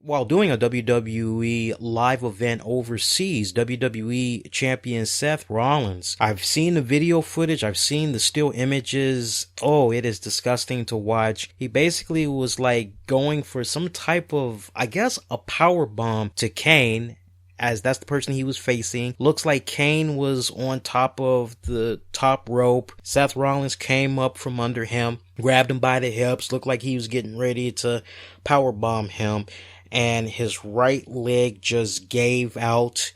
while doing a WWE live event overseas, WWE champion Seth Rollins. I've seen the video footage. I've seen the still images. Oh, it is disgusting to watch. He basically was like going for some type of, I guess, a power bomb to Kane, as that's the person he was facing. Looks like Kane was on top of the top rope. Seth Rollins came up from under him, grabbed him by the hips, looked like he was getting ready to powerbomb him, and his right leg just gave out,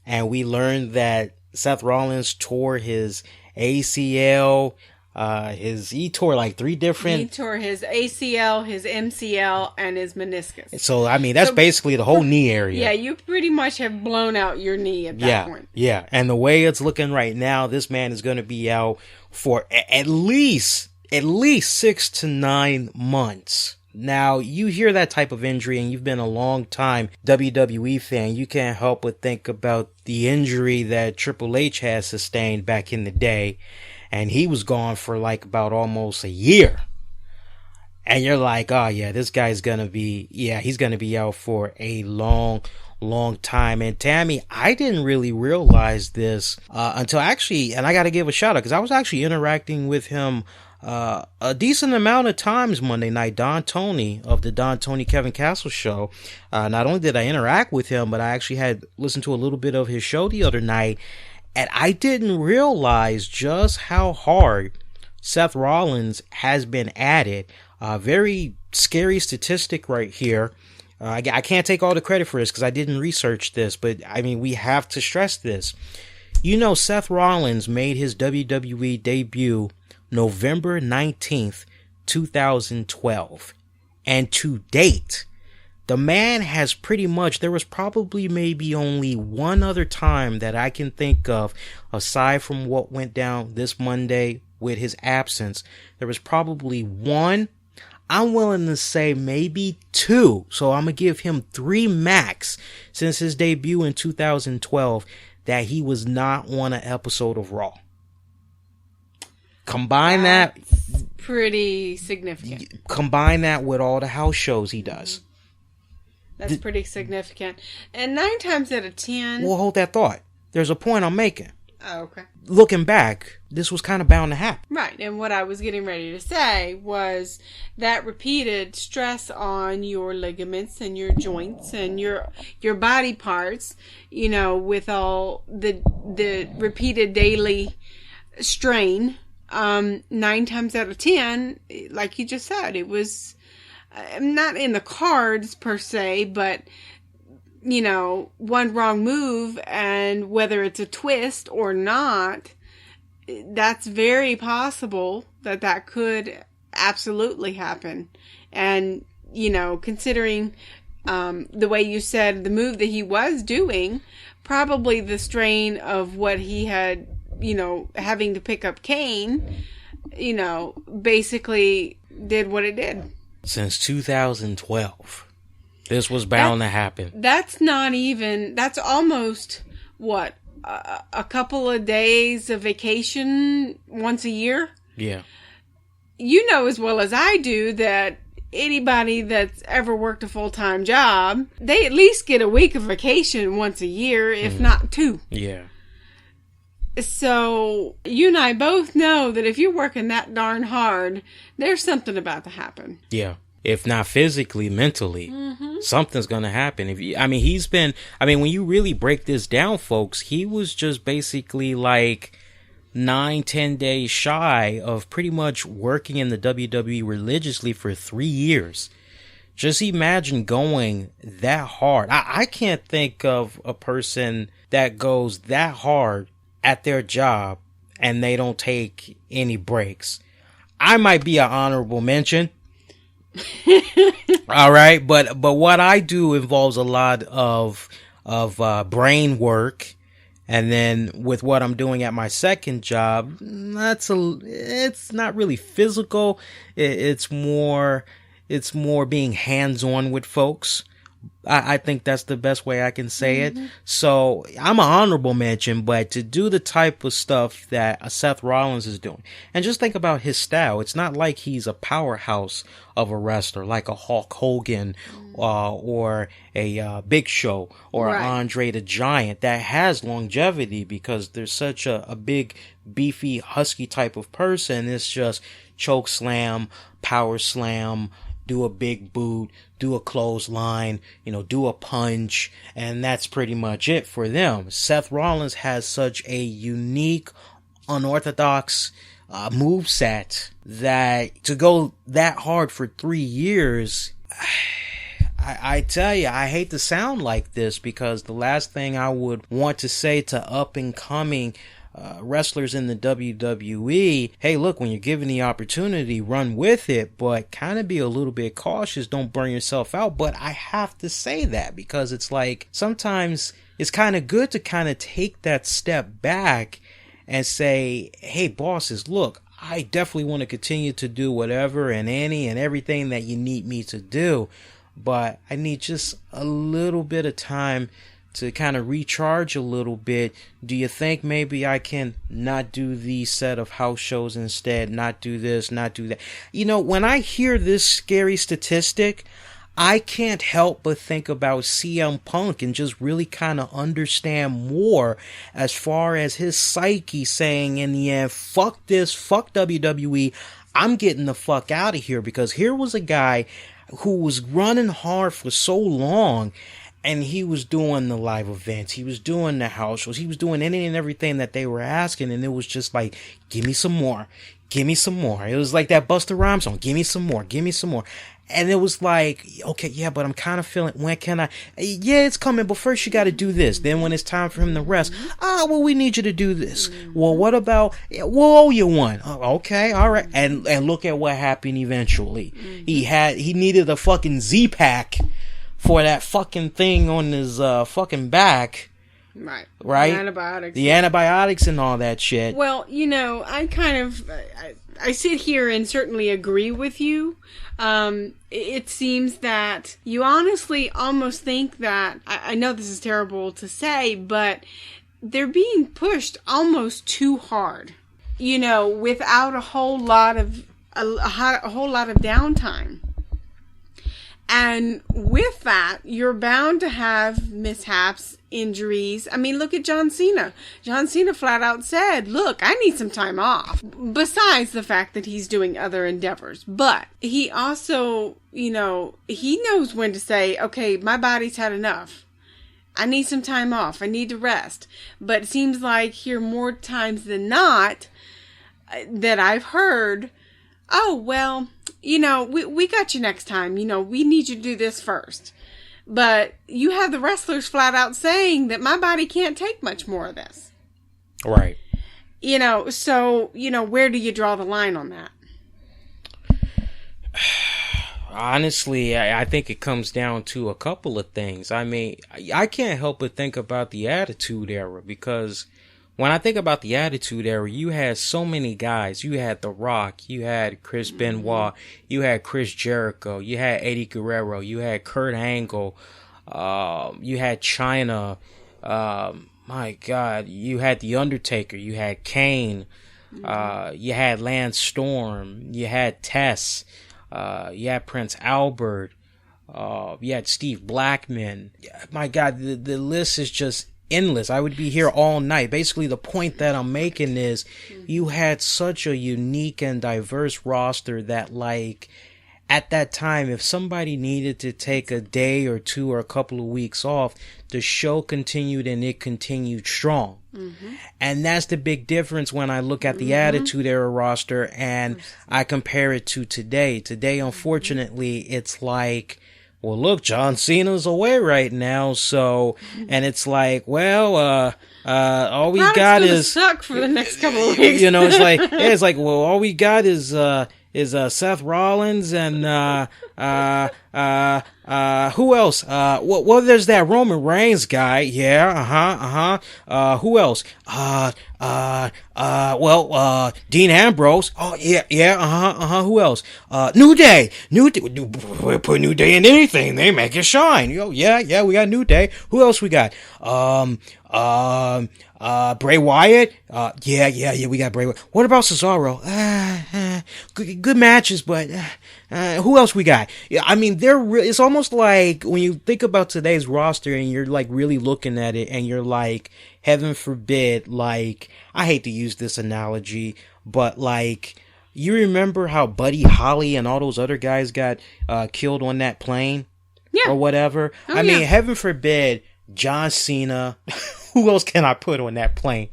and we learned that Seth Rollins tore his ACL. He tore like three different. He tore his ACL, his MCL, and his meniscus. So I mean, that's basically the whole knee area. Yeah, you pretty much have blown out your knee at that point. Yeah, and the way it's looking right now, this man is going to be out for at least 6 to 9 months. Now, you hear that type of injury and you've been a long time WWE fan, you can't help but think about the injury that Triple H has sustained back in the day. And he was gone for like about almost a year. And you're like, oh yeah, this guy's gonna be, he's gonna be out for a long time. And Tammy, I didn't really realize this until actually, and I gotta give a shout out, because I was actually interacting with him a decent amount of times Monday night. Don Tony of the Don Tony Kevin Castle show. Not only did I interact with him, but I actually had listened to a little bit of his show the other night, and I didn't realize just how hard Seth Rollins has been at it. Very scary statistic right here. I can't take all the credit for this because I didn't research this, but I mean, we have to stress this. You know, Seth Rollins made his WWE debut November 19th, 2012. And to date, the man has pretty much, there was probably maybe only one other time that I can think of, aside from what went down this Monday with his absence. There was probably one, I'm willing to say maybe two. So I'm going to give him 3 max since his debut in 2012 that he was not on an episode of Raw. Combine that, pretty significant. Combine that with all the house shows he does. That's pretty significant. And 9 times out of 10... Well, hold that thought. There's a point I'm making. Oh, okay. Looking back, this was kind of bound to happen. Right. And what I was getting ready to say was that repeated stress on your ligaments and your joints and your body parts, you know, with all the repeated daily strain, 9 times out of 10, like you just said, it was not in the cards per se, but you know, one wrong move, and whether it's a twist or not, that's very possible that could absolutely happen. And, you know, considering the way you said the move that he was doing, probably the strain of what he had, you know, having to pick up Kane, you know, basically did what it did. Since 2012. This was bound to happen. That's almost, what, a couple of days of vacation once a year? Yeah. You know as well as I do that anybody that's ever worked a full-time job, they at least get a week of vacation once a year, if not 2. Yeah. So, you and I both know that if you're working that darn hard, there's something about to happen. Yeah. If not physically, mentally, something's going to happen. When you really break this down, folks, he was just basically like 9-10 days shy of pretty much working in the WWE religiously for 3 years. Just imagine going that hard. I can't think of a person that goes that hard at their job and they don't take any breaks. I might be an honorable mention. All right, but what I do involves a lot of brain work, and then with what I'm doing at my second job, it's not really physical. It's more being hands-on with folks. I think that's the best way I can say it. So I'm an honorable mention, but to do the type of stuff that Seth Rollins is doing, and just think about his style. It's not like he's a powerhouse of a wrestler like a Hulk Hogan or a Big Show or Right. Andre the Giant that has longevity, because there's such a big, beefy, husky type of person. It's just choke slam, power slam, do a big boot, do a clothesline, do a punch, and that's pretty much it for them. Seth Rollins has such a unique, unorthodox moveset that to go that hard for 3 years, I tell you, I hate to sound like this, because the last thing I would want to say to up and coming wrestlers in the WWE, hey, look, when you're given the opportunity, run with it, but kind of be a little bit cautious. Don't burn yourself out. But I have to say that because it's like sometimes it's kind of good to kind of take that step back and say, hey, bosses, look, I definitely want to continue to do whatever and any and everything that you need me to do, but I need just a little bit of time to kind of recharge a little bit. Do you think maybe I can not do these set of house shows instead, not do this, not do that? When I hear this scary statistic, I can't help but think about CM Punk and just really kind of understand more as far as his psyche saying in the end, fuck this, fuck WWE, I'm getting the fuck out of here. Because here was a guy who was running hard for so long, and he was doing the live events, he was doing the house shows, he was doing any and everything that they were asking, and it was just like, give me some more, give me some more. It was like that Busta Rhymes song, give me some more, give me some more. And it was like, okay, yeah, but I'm kind of feeling, when can I, yeah, it's coming, but first you got to do this. Then when it's time for him to rest, well, we need you to do this. Well, what about, we'll owe you one. Okay, all right. And look at what happened eventually. He needed a fucking Z-Pack for that fucking thing on his fucking back. Right. Right? The antibiotics and all that shit. Well, I kind of, I sit here and certainly agree with you. It seems that you honestly almost think that, I know this is terrible to say, but they're being pushed almost too hard, without a whole lot of downtime. And with that, you're bound to have mishaps, injuries. I mean, look at John Cena. John Cena flat out said, look, I need some time off. Besides the fact that he's doing other endeavors. But he also, he knows when to say, okay, my body's had enough. I need some time off. I need to rest. But it seems like here more times than not that I've heard, oh, well, we got you next time. We need you to do this first. But you have the wrestlers flat out saying that my body can't take much more of this. Right. So, where do you draw the line on that? Honestly, I think it comes down to a couple of things. I mean, I can't help but think about the Attitude Era, because when I think about the Attitude Era, you had so many guys. You had The Rock, you had Chris Benoit, you had Chris Jericho, you had Eddie Guerrero, you had Kurt Angle, you had Chyna, my God, you had The Undertaker, you had Kane, you had Lance Storm, you had Tess, you had Prince Albert, you had Steve Blackman. My God, the list is just endless. I would be here all night. Basically, the point that I'm making is you had such a unique and diverse roster that, like, at that time, if somebody needed to take a day or two or a couple of weeks off, the show continued and it continued strong. And that's the big difference when I look at the Attitude Era roster and I compare it to today. Today, unfortunately, it's like, well, look, John Cena's away right now, so, and it's like, well, all we got is suck for the next couple of weeks. it's like, well, all we got is Seth Rollins and who else? Well, there's that Roman Reigns guy. Yeah, who else? Dean Ambrose. Oh, yeah, who else? New Day. Put New Day in anything, they make it shine. Yeah, we got New Day. Who else we got? Bray Wyatt. Yeah, we got Bray Wyatt. What about Cesaro? Good matches, but who else we got? Yeah, I mean, it's almost like when you think about today's roster and you're like really looking at it and you're like, heaven forbid, like, I hate to use this analogy, but like, you remember how Buddy Holly and all those other guys got killed on that plane? Yeah. Or whatever? I mean, heaven forbid, John Cena. Who else can I put on that plane?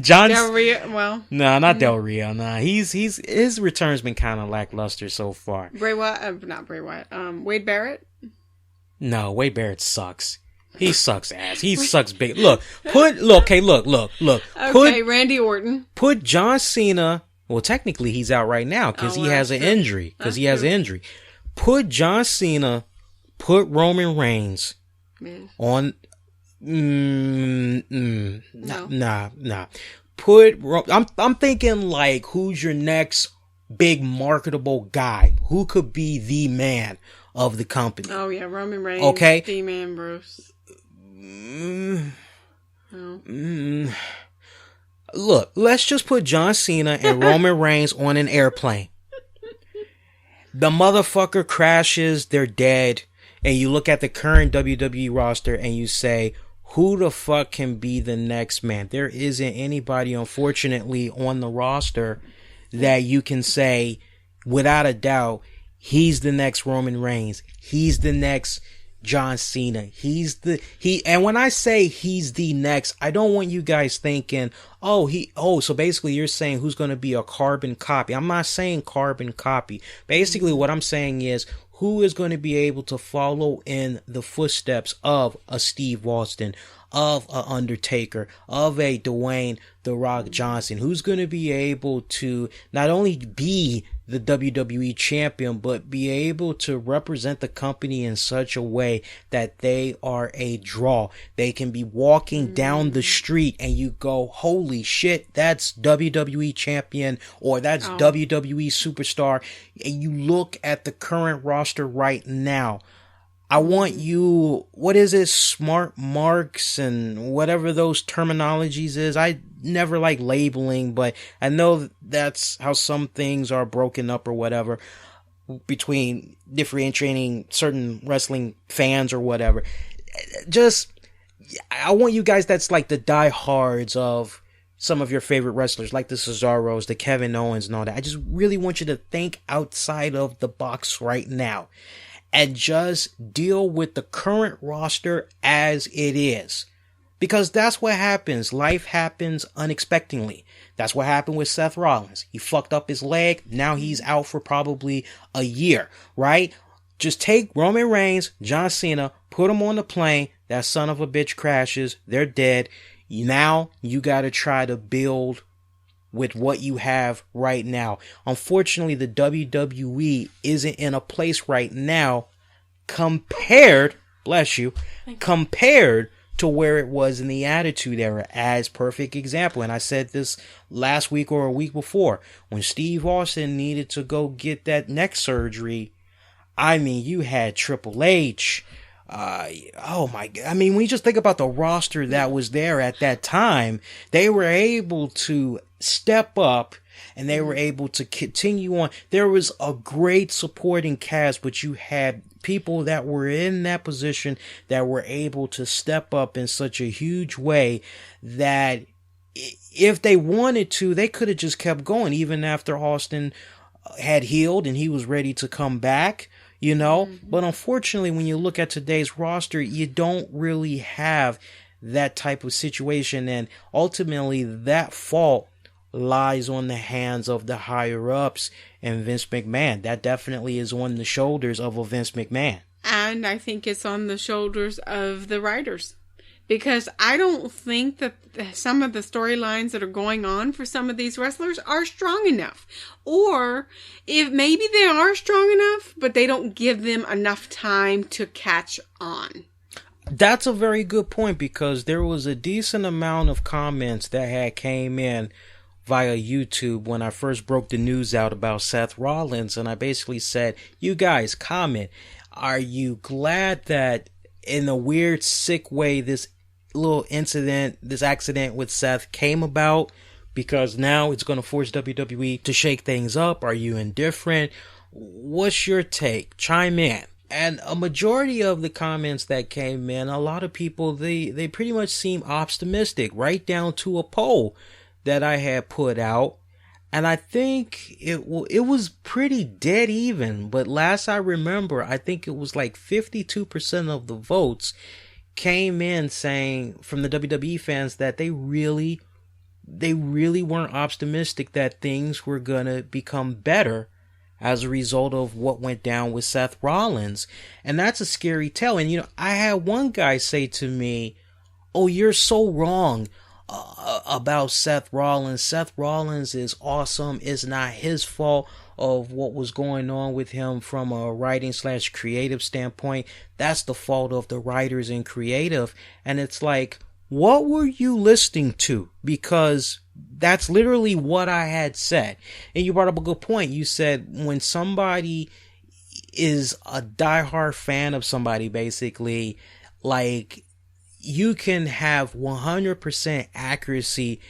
Del Rio. Well, no, not Del Rio. Nah, his return's been kind of lackluster so far. Bray Wyatt, not Bray Wyatt. Wade Barrett. No, Wade Barrett sucks. He sucks ass. He sucks big. Look. Okay, look. Okay, Randy Orton. Put John Cena. Well, technically, he's out right now because he has an injury. Put John Cena. Put Roman Reigns on. Nah. I'm thinking like, who's your next big marketable guy? Who could be the man of the company? Oh yeah, Roman Reigns. Okay, Dean Ambrose. Look, let's just put John Cena and Roman Reigns on an airplane. The motherfucker crashes, they're dead, and you look at the current WWE roster and you say, who the fuck can be the next man? There isn't anybody, unfortunately, on the roster that you can say, without a doubt, he's the next Roman Reigns. He's the next John Cena. And when I say he's the next, I don't want you guys thinking, so basically you're saying who's going to be a carbon copy. I'm not saying carbon copy. Basically what I'm saying is, who is going to be able to follow in the footsteps of a Steve Austin, of a Undertaker, of a Dwayne The Rock Johnson? Who's going to be able to not only be the WWE champion, but be able to represent the company in such a way that they are a draw? They can be walking down the street and you go, holy shit, that's WWE champion, or that's WWE superstar. And you look at the current roster right now. I want you, what is it, smart marks and whatever those terminologies is. I never like labeling, but I know that's how some things are broken up or whatever between differentiating certain wrestling fans or whatever. I want you guys that's like the diehards of some of your favorite wrestlers, like the Cesaros, the Kevin Owens and all that. I just really want you to think outside of the box right now. And just deal with the current roster as it is. Because that's what happens. Life happens unexpectedly. That's what happened with Seth Rollins. He fucked up his leg. Now he's out for probably a year, right? Just take Roman Reigns, John Cena, put them on the plane. That son of a bitch crashes. They're dead. Now you got to try to build with what you have right now. Unfortunately, the WWE isn't in a place right now compared to where it was in the Attitude Era, as perfect example. And I said this last week or a week before, when Steve Austin needed to go get that neck surgery. I mean, you had Triple H. Oh my God. I mean, when you just think about the roster that was there at that time, they were able to step up and they were able to continue on. There was a great supporting cast, but you had people that were in that position that were able to step up in such a huge way that if they wanted to, they could have just kept going even after Austin had healed and he was ready to come back. You know, but unfortunately, when you look at today's roster, you don't really have that type of situation. And ultimately, that fault lies on the hands of the higher ups and Vince McMahon. That definitely is on the shoulders of a Vince McMahon. And I think it's on the shoulders of the writers. because I don't think that some of the storylines that are going on for some of these wrestlers are strong enough. Or if maybe they are strong enough, but they don't give them enough time to catch on. That's a very good point, because there was a decent amount of comments that had came in via YouTube when I first broke the news out about Seth Rollins, and I basically said, you guys comment, are you glad that in a weird, sick way this little incident, this accident with Seth came about, because now it's going to force WWE to shake things up? Are you indifferent? What's your take? Chime in. And a majority of the comments that came in, a lot of people, they pretty much seem optimistic, right down to a poll that I had put out. And I think it was pretty dead even. But last I remember, I think it was like 52% of the votes came in saying, from the WWE fans, that they really weren't optimistic that things were going to become better as a result of what went down with Seth Rollins. And that's a scary tale. And, I had one guy say to me, oh, you're so wrong about Seth Rollins. Seth Rollins is awesome. It's not his fault of what was going on with him from a writing/creative standpoint. That's the fault of the writers and creative. And it's like, what were you listening to? Because that's literally what I had said. And you brought up a good point. You said when somebody is a diehard fan of somebody, basically, like, you can have 100% accuracy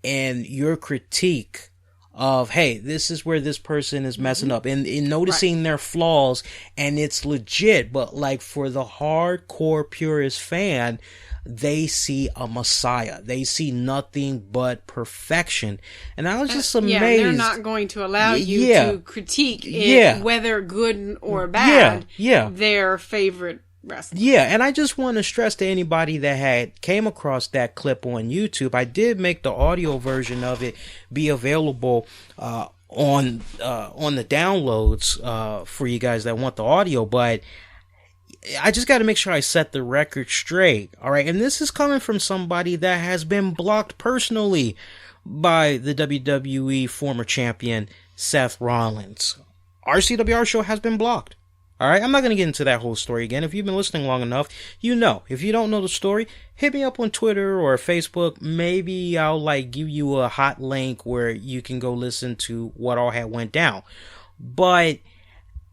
in your critique of, hey, this is where this person is messing up, and in noticing their flaws, and it's legit. But like, for the hardcore purist fan, they see a messiah. They see nothing but perfection. And I was just amazed. Yeah, they're not going to allow you to critique it, whether good or bad, their favorite wrestler. Yeah, and I just want to stress to anybody that had came across that clip on YouTube, I did make the audio version of it be available on the downloads for you guys that want the audio, but I just got to make sure I set the record straight. All right. And this is coming from somebody that has been blocked personally by the WWE former champion, Seth Rollins. RCWR show has been blocked. All right. I'm not going to get into that whole story again. If you've been listening long enough, you know. If you don't know the story, hit me up on Twitter or Facebook. Maybe I'll give you a hot link where you can go listen to what all had went down. But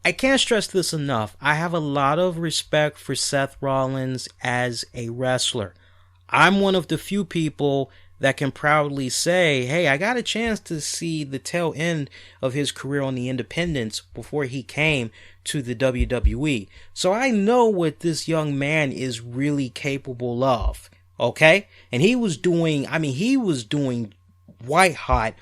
I can't stress this enough. I have a lot of respect for Seth Rollins as a wrestler. I'm one of the few people that can proudly say, hey, I got a chance to see the tail end of his career on the independents before he came to the WWE. So I know what this young man is really capable of. Okay? And he was doing white hot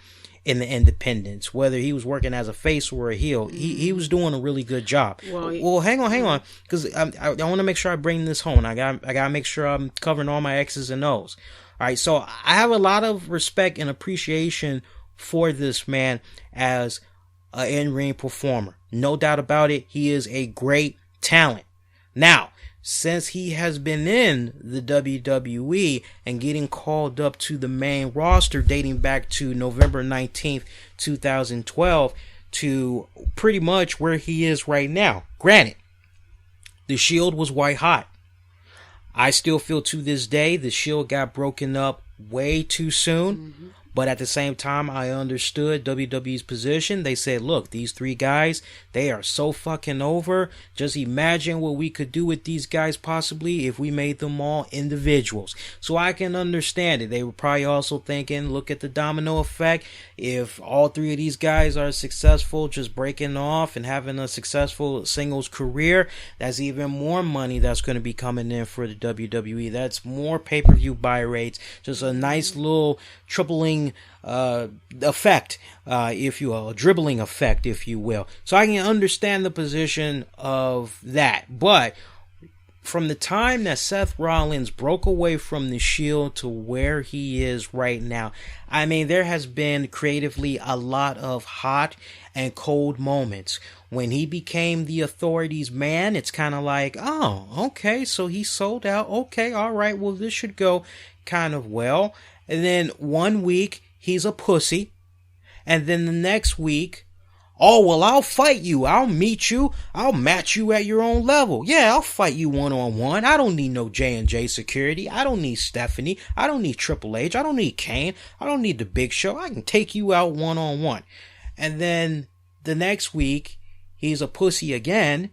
in the independents, whether he was working as a face or a heel. He was doing a really good job. Well, hang on, because I want to make sure I bring this home. I gotta make sure I'm covering all my X's and O's. All right, so I have a lot of respect and appreciation for this man as an in-ring performer. No doubt about it. He is a great talent. Now, since he has been in the WWE and getting called up to the main roster dating back to November 19th, 2012 to pretty much where he is right now. Granted, the Shield was white hot. I still feel to this day the Shield got broken up way too soon. But at the same time, I understood WWE's position. They said, look, these three guys, they are so fucking over. Just imagine what we could do with these guys possibly if we made them all individuals. So I can understand it. They were probably also thinking, look at the domino effect. If all three of these guys are successful, just breaking off and having a successful singles career, that's even more money that's going to be coming in for the WWE. That's more pay-per-view buy rates. Just a nice little tripling effect, if you will, a dribbling effect, if you will. So I can understand the position of that. But from the time that Seth Rollins broke away from the Shield to where he is right now, I mean, there has been creatively a lot of hot and cold moments. When he became the Authority's man, it's kind of like, oh, okay, so he sold out. Okay, all right, well, this should go kind of well. And then one week, he's a pussy. And then the next week, oh, well, I'll fight you. I'll meet you. I'll match you at your own level. Yeah, I'll fight you one-on-one. I don't need no J&J security. I don't need Stephanie. I don't need Triple H. I don't need Kane. I don't need the Big Show. I can take you out one-on-one. And then the next week, he's a pussy again,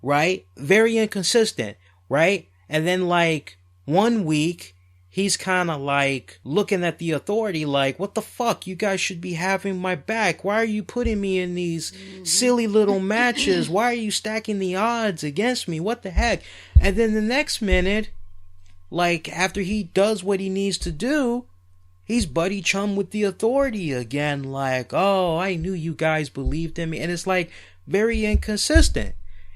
right? Very inconsistent, right? And then, like, one week, he's kind of like looking at the Authority like, what the fuck? You guys should be having my back. Why are you putting me in these silly little matches? Why are you stacking the odds against me? What the heck? And then the next minute, like after he does what he needs to do, he's buddy chum with the Authority again. Like, oh, I knew you guys believed in me. And it's like very inconsistent.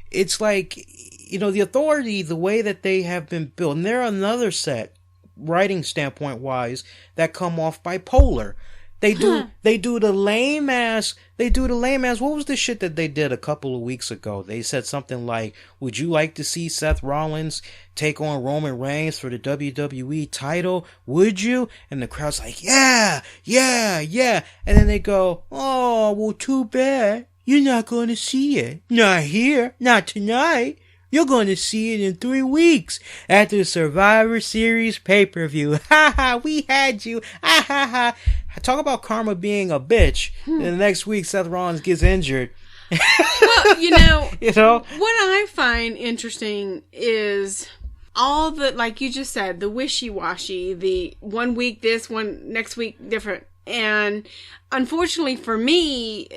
It's like, you know, the Authority, the way that they have been built, and they're another set, writing standpoint wise, that come off bipolar. They do the lame ass what was the shit that they did a couple of weeks ago? They said something like, would you like to see Seth Rollins take on Roman Reigns for the WWE title? Would you? And the crowd's like, yeah. And then they go, oh, well, too bad. You're not going to see it. Not here. Not tonight. You're going to see it in 3 weeks at the Survivor Series pay-per-view. Ha ha, we had you. Ha ha ha. Talk about karma being a bitch. And the next week, Seth Rollins gets injured. Well, you know, what I find interesting is all the, like you just said, the wishy-washy, the 1 week this, one next week different. And unfortunately for me,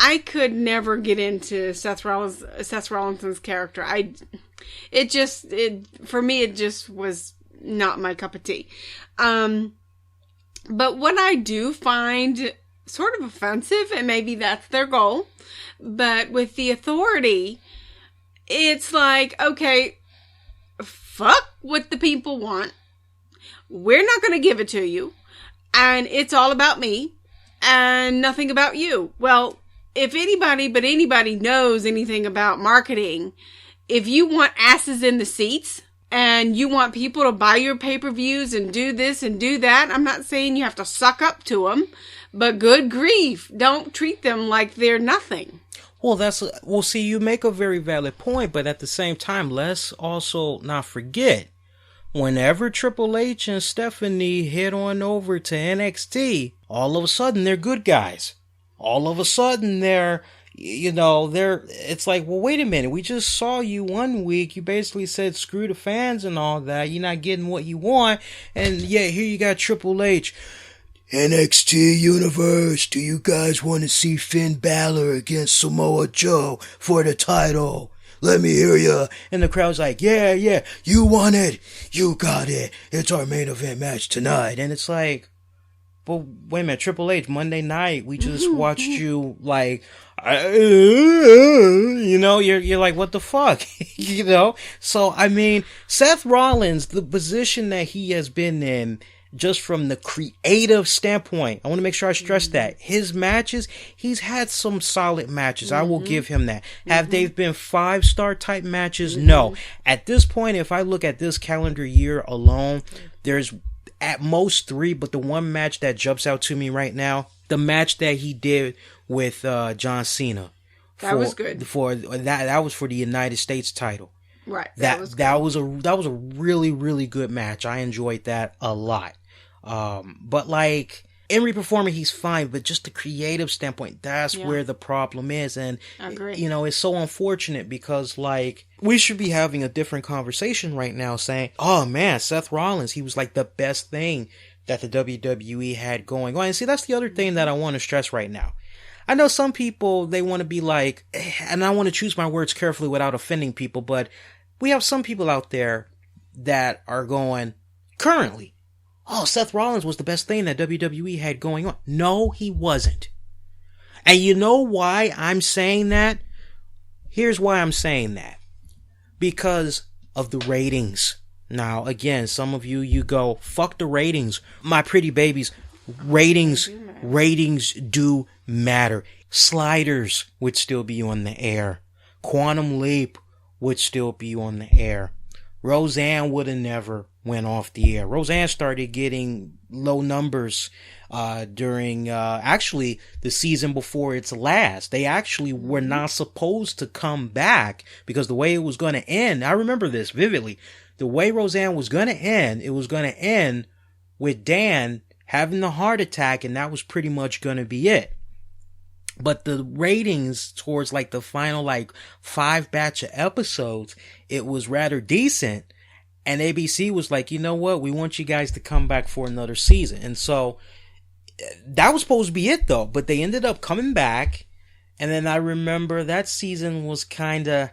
I could never get into Seth Rollins's character. For me, it just was not my cup of tea. But what I do find sort of offensive, and maybe that's their goal, but with the Authority, it's like, okay, fuck what the people want. We're not going to give it to you. And it's all about me and nothing about you. Well, if anybody knows anything about marketing, if you want asses in the seats and you want people to buy your pay-per-views and do this and do that, I'm not saying you have to suck up to them, but good grief, don't treat them like they're nothing. Well, see, you make a very valid point, but at the same time, let's also not forget, whenever Triple H and Stephanie head on over to NXT, all of a sudden they're good guys. All of a sudden it's like, well, wait a minute. We just saw you 1 week. You basically said screw the fans and all that. You're not getting what you want. And yeah, here you got Triple H. NXT Universe, do you guys want to see Finn Balor against Samoa Joe for the title? Let me hear ya. And the crowd's like, yeah, you want it. You got it. It's our main event match tonight. And it's like, but wait a minute, Triple H, Monday night, we just watched you, like, you're like, what the fuck? So, I mean, Seth Rollins, the position that he has been in, just from the creative standpoint, I want to make sure I stress that. His matches, he's had some solid matches. I will give him that. Have they been 5-star type matches? No. At this point, if I look at this calendar year alone, there's at most 3, but the one match that jumps out to me right now, the match that he did with John Cena. That was good. That was for the United States title. Right. That was a really, really good match. I enjoyed that a lot. But like in Ring Performer, he's fine, but just the creative standpoint, that's where the problem is. And I agree. It's so unfortunate because like we should be having a different conversation right now saying, oh man, Seth Rollins, he was like the best thing that the WWE had going on. And see, that's the other thing that I want to stress right now. I know some people, they want to be like, and I want to choose my words carefully without offending people, but we have some people out there that are going currently, oh, Seth Rollins was the best thing that WWE had going on. No, he wasn't. And you know why I'm saying that? Here's why I'm saying that. Because of the ratings. Now, again, some of you go, fuck the ratings. My pretty babies, ratings do matter. Sliders would still be on the air. Quantum Leap would still be on the air. Roseanne would have never went off the air. Roseanne started getting low numbers during actually the season before its last. They actually were not supposed to come back because the way it was going to end, I remember this vividly. The way Roseanne was going to end, it was going to end with Dan having the heart attack, and that was pretty much going to be it. But the ratings towards like the final 5 batch of episodes, it was rather decent. And ABC was like, you know what? We want you guys to come back for another season. And so that was supposed to be it though. But they ended up coming back. And then I remember that season was kind of,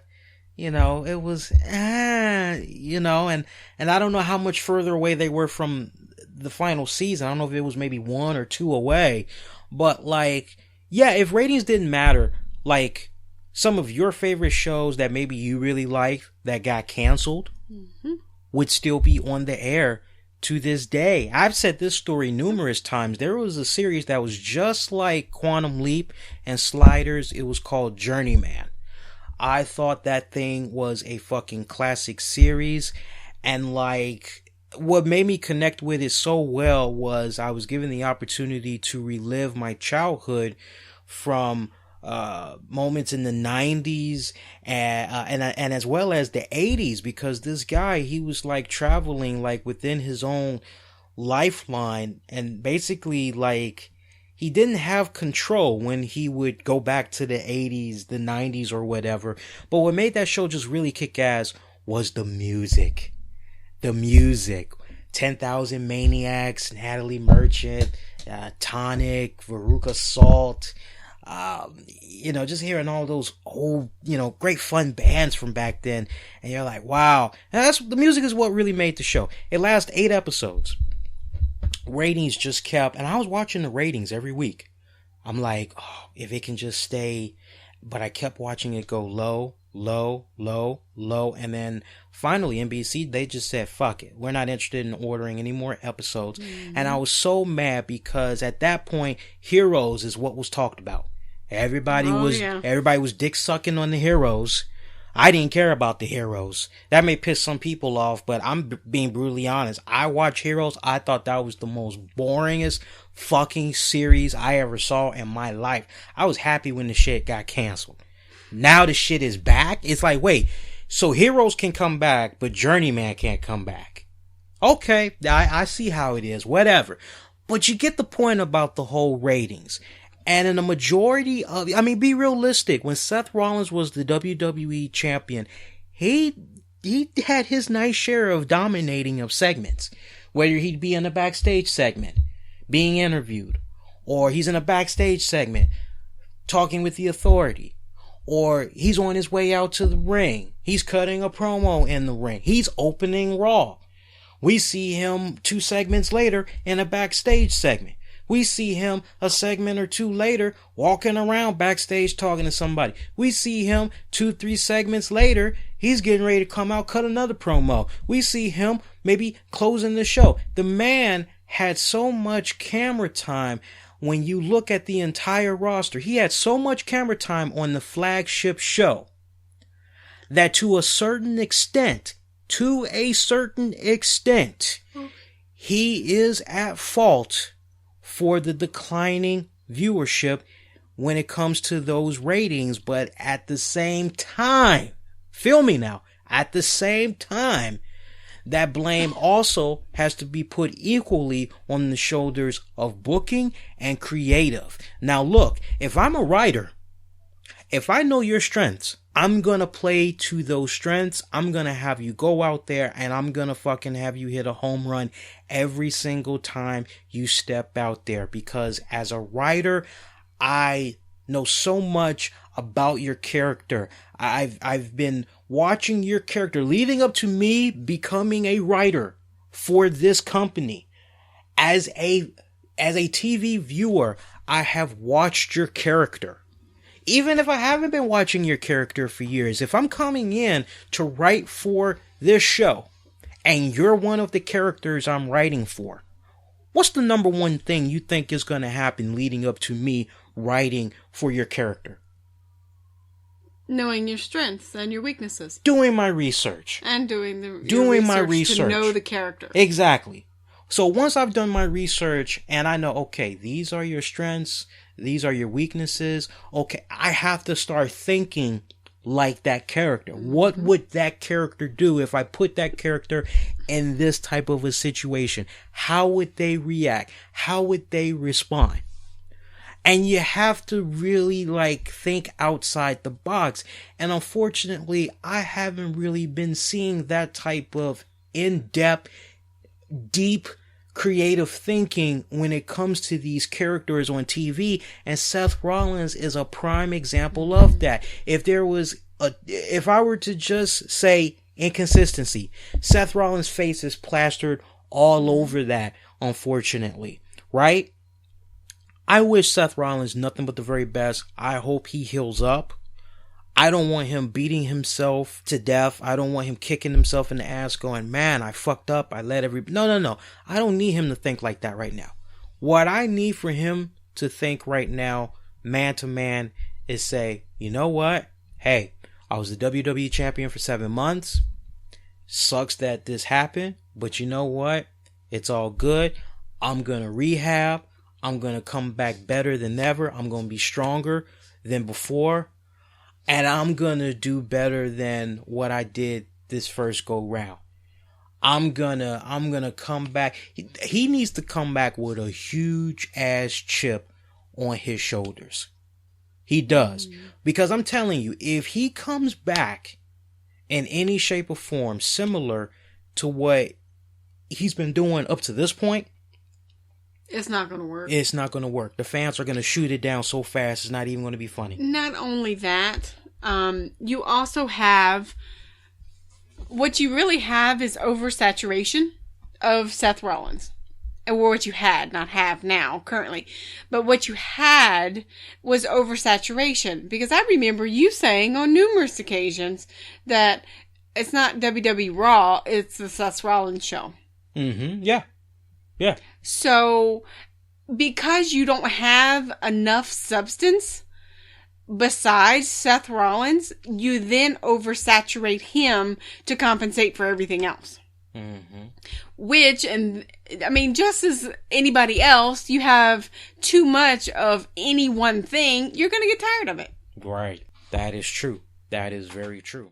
it was, and I don't know how much further away they were from the final season. I don't know if it was maybe 1 or 2 away. But yeah, if ratings didn't matter, some of your favorite shows that maybe you really liked that got canceled would still be on the air to this day. I've said this story numerous times. There was a series that was just like Quantum Leap and Sliders. It was called Journeyman. I thought that thing was a fucking classic series. And what made me connect with it so well was I was given the opportunity to relive my childhood from moments in the 90s and as well as the 80s, because this guy, he was traveling within his own lifeline, and basically he didn't have control when he would go back to the 80s, the 90s or whatever. But what made that show just really kick ass was the music. 10,000 Maniacs, Natalie Merchant, Tonic, Veruca Salt, just hearing all those old, great fun bands from back then. And you're like, wow. And the music is what really made the show. It lasted 8 episodes. Ratings just kept, and I was watching the ratings every week. I'm like, oh, if it can just stay, but I kept watching it go low, and then finally NBC, they just said, fuck it, we're not interested in ordering any more episodes. And I was so mad because at that point, Heroes is what was talked about. Everybody was dick sucking on the Heroes. I didn't care about the Heroes. That may piss some people off, but I'm being brutally honest. I watched Heroes. I thought that was the most boringest fucking series I ever saw in my life. I was happy when the shit got canceled. Now the shit is back. It's like, wait, so Heroes can come back, but Journeyman can't come back. Okay, I see how it is, whatever. But you get the point about the whole ratings. And in a majority of, be realistic, when Seth Rollins was the WWE champion, he had his nice share of dominating of segments. Whether he'd be in a backstage segment, being interviewed, or he's in a backstage segment, talking with the Authority, or he's on his way out to the ring. He's cutting a promo in the ring. He's opening Raw. We see him 2 segments later in a backstage segment. We see him a segment or 2 later walking around backstage talking to somebody. We see him 2-3 segments later, he's getting ready to come out, cut another promo. We see him maybe closing the show. The man had so much camera time. When you look at the entire roster, he had so much camera time on the flagship show that to a certain extent, he is at fault for the declining viewership when it comes to those ratings. But at the same time, feel me now, at the same time, that blame also has to be put equally on the shoulders of booking and creative. Now look, if I'm a writer, if I know your strengths, I'm gonna play to those strengths. I'm gonna have you go out there and I'm gonna fucking have you hit a home run every single time you step out there. Because as a writer, I know so much about your character. I've been watching your character leading up to me becoming a writer for this company. As a TV viewer, I have watched your character. Even if I haven't been watching your character for years, if I'm coming in to write for this show and you're one of the characters I'm writing for, what's the number one thing you think is going to happen leading up to me writing for your character? Knowing your strengths and your weaknesses. Doing my research. And doing my research to know the character. Exactly. So once I've done my research and I know, okay, these are your strengths, these are your weaknesses, okay, I have to start thinking like that character. What would that character do if I put that character in this type of a situation? How would they react? How would they respond? And you have to really think outside the box. And unfortunately, I haven't really been seeing that type of in-depth, deep, creative thinking when it comes to these characters on TV. And Seth Rollins is a prime example of that. If I were to just say inconsistency, Seth Rollins' face is plastered all over that, unfortunately. Right? I wish Seth Rollins nothing but the very best. I hope he heals up. I don't want him beating himself to death. I don't want him kicking himself in the ass going, man, I fucked up. I let No. I don't need him to think like that right now. What I need for him to think right now, man to man, is say, you know what? Hey, I was the WWE champion for 7 months. Sucks that this happened, but you know what? It's all good. I'm going to rehab. I'm going to come back better than ever. I'm going to be stronger than before. And I'm going to do better than what I did this first go round. I'm going to come back. He needs to come back with a huge ass chip on his shoulders. He does. Because I'm telling you, if he comes back in any shape or form similar to what he's been doing up to this point, it's not going to work. It's not going to work. The fans are going to shoot it down so fast, it's not even going to be funny. Not only that, you also have, what you really have is oversaturation of Seth Rollins. Or what you had, not have now, currently. But what you had was oversaturation. Because I remember you saying on numerous occasions that it's not WWE Raw, it's the Seth Rollins show. Yeah. So, because you don't have enough substance besides Seth Rollins, you then oversaturate him to compensate for everything else. Which, and I mean, just as anybody else, you have too much of any one thing, you're going to get tired of it. Right. That is true. That is very true.